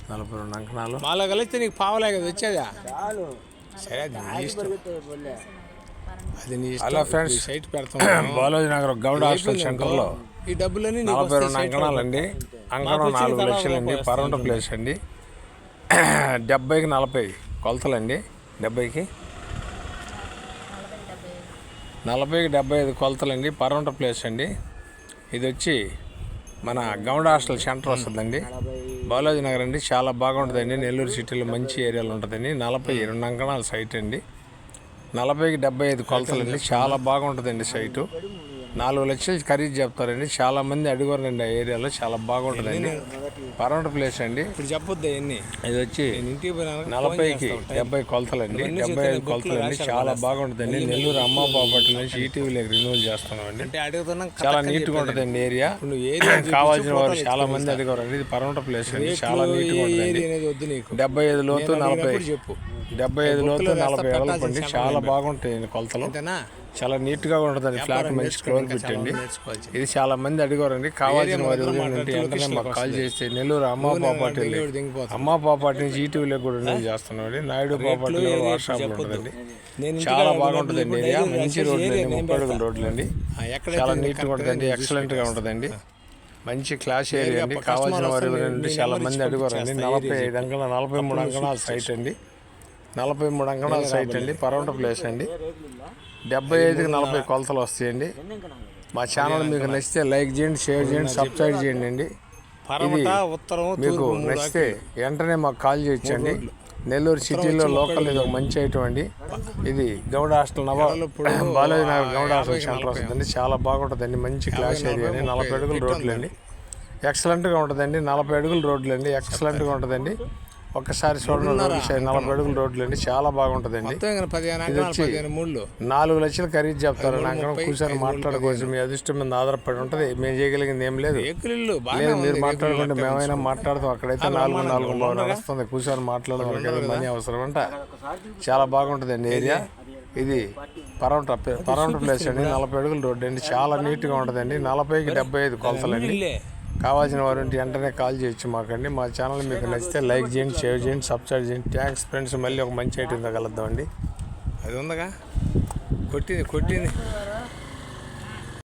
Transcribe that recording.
42 అంకణాలు. మాలో కలిస్తే నీకు పావలే కదా వచ్చేదా? సరే అది నీ ఇష్టం. అది నీ ఇష్టం. హలో ఫ్రెండ్స్, సైట్ పెడతాం. బాలాజీ నగర్ గౌడ హాస్టల్ సెంటర్లో ఈ డబ్బులని 42 అంకణాలండి. అంకణం 4 లక్షలండి. పరౌండ్ ప్లేస్ అండి. 70కి 40 కొలతలండి. 40కి 75 కొలతలండి. పరౌండ్ ప్లేస్ అండి. ఇది వచ్చి మన గౌడ హాస్టల్ సెంటర్ వస్తుందండి. బాలాజీ నగర్ అండి. చాలా బాగుంటుందండి. నెల్లూరు సిటీలో మంచి ఏరియాలో ఉంటుందండి. 42 అంకణాల సైట్ అండి. 40కి 75 కొలతలండి. చాలా బాగుంటుందండి సైటు. 4 లక్షలు ఖరీదు చెప్తారండి. చాలా మంది అడిగారండి ఆ ఏరియాలో. చాలా బాగుంటుందండి. పరౌండ్ ప్లేస్ అండి. ఇప్పుడు చెప్పొద్దు ఎన్ని. ఇది వచ్చి 40కి 70 కొలతలండి. 75 కొలతలండి. చాలా బాగుంటుందండి. నెల్లూరు అమ్మ ప్రాపర్టీ నుంచి ఈటీవీలోకి రిన్యూవల్ చేస్తున్నామండి. చాలా నీట్గా ఉంటుందండి ఏరియా. కావాల్సిన వారు చాలా మంది అడిగారండి. ఇది పరౌండ్ ప్లేస్ అండి. చాలా నీట్గా ఉంటుందండి. 75 లోతు 40 75 లోతు 40 ఎడలపు అండి. చాలా బాగుంటాయండి కొలతలు. చాలా నీట్గా ఉంటుందండి. ఫ్లాట్ మంచి ఫ్లోర్ పెట్టండి. ఇది చాలా మంది అడిగారండి. కావాల్సిన వారు వెంటనే మాకు కాల్ చేస్తే నెల్లూరు అమ్మ ప్రాపర్టీ నుంచి ఈటీవీలో కూడా రిన్యూల్ చేస్తున్నామండి. నాయుడు ప్రాపర్టీలో వాట్సాప్లో ఉంటుందండి. చాలా బాగుంటుందండి ఏరియా. మంచి రోడ్లు అండి. 30 అడుగుల రోడ్లు అండి. చాలా నీట్గా ఉంటుందండి. ఎక్సలెంట్గా ఉంటుందండి. మంచి క్లాస్ ఏరియా అండి. కావాల్సిన వారు చాలా మంది అడిగారండి. 45 అంకణాల 43 అంకణాల సైట్ అండి. 43 అంకణాల సైట్ అండి. పరౌండ్ ప్లేస్ అండి. 75కి 40 కొలతలు వస్తాయండి. మా ఛానల్ మీకు నచ్చితే లైక్ చేయండి, షేర్ చేయండి, సబ్స్క్రైబ్ చేయండి అండి. ఇది మీకు నచ్చితే వెంటనే మాకు కాల్ చేయొచ్చండి. నెల్లూరు సిటీలో లోకల్ ఇది ఒక మంచి ఐటమ్ అండి. ఇది Gowda hostel Balaji Nagar Gowda hostel center వస్తుందండి. చాలా బాగుంటుందండి. మంచి క్లాస్ ఏరియా అండి. 40 అడుగుల రోడ్లు అండి. ఎక్సలెంట్గా ఉంటుందండి. 40 అడుగుల రోడ్లు అండి. ఎక్సలెంట్గా ఉంటుందండి. ఒక్కసారి చూడండి. 40 అడుగుల రోడ్లు అండి. చాలా బాగుంటుందండి. ఇది వచ్చి 4 లక్షలు ఖరీదు చెప్తారు. నాకు కూర్చొని మాట్లాడుకోవచ్చు. మీ అదృష్టం మీద ఆధారపడి ఉంటుంది. మేము చేయగలిగింది ఏం లేదు. మీరు మాట్లాడుకుంటే మేమైనా మాట్లాడతాం. అక్కడైతే 4 బాగా వస్తుంది. కూర్చొని మాట్లాడడం మనీ అవసరం అంట. చాలా బాగుంటుందండి ఏరియా. ఇది పరౌండ్ ప్లేస్ అండి. 40 అడుగుల రోడ్డు అండి. చాలా నీట్గా ఉంటుందండి. 40కి 75 కొలతలండి. కావాల్సిన వారు వెంటనే కాల్ చేయొచ్చు మాకండి. మా ఛానల్ మీకు నచ్చితే లైక్ చేయండి, షేర్ చేయండి, సబ్స్క్రైబ్ చేయండి. Thanks friends. మళ్ళీ ఒక మంచి ఐటెంతో కలుద్దామండి. అది ఉందగా కొట్టింది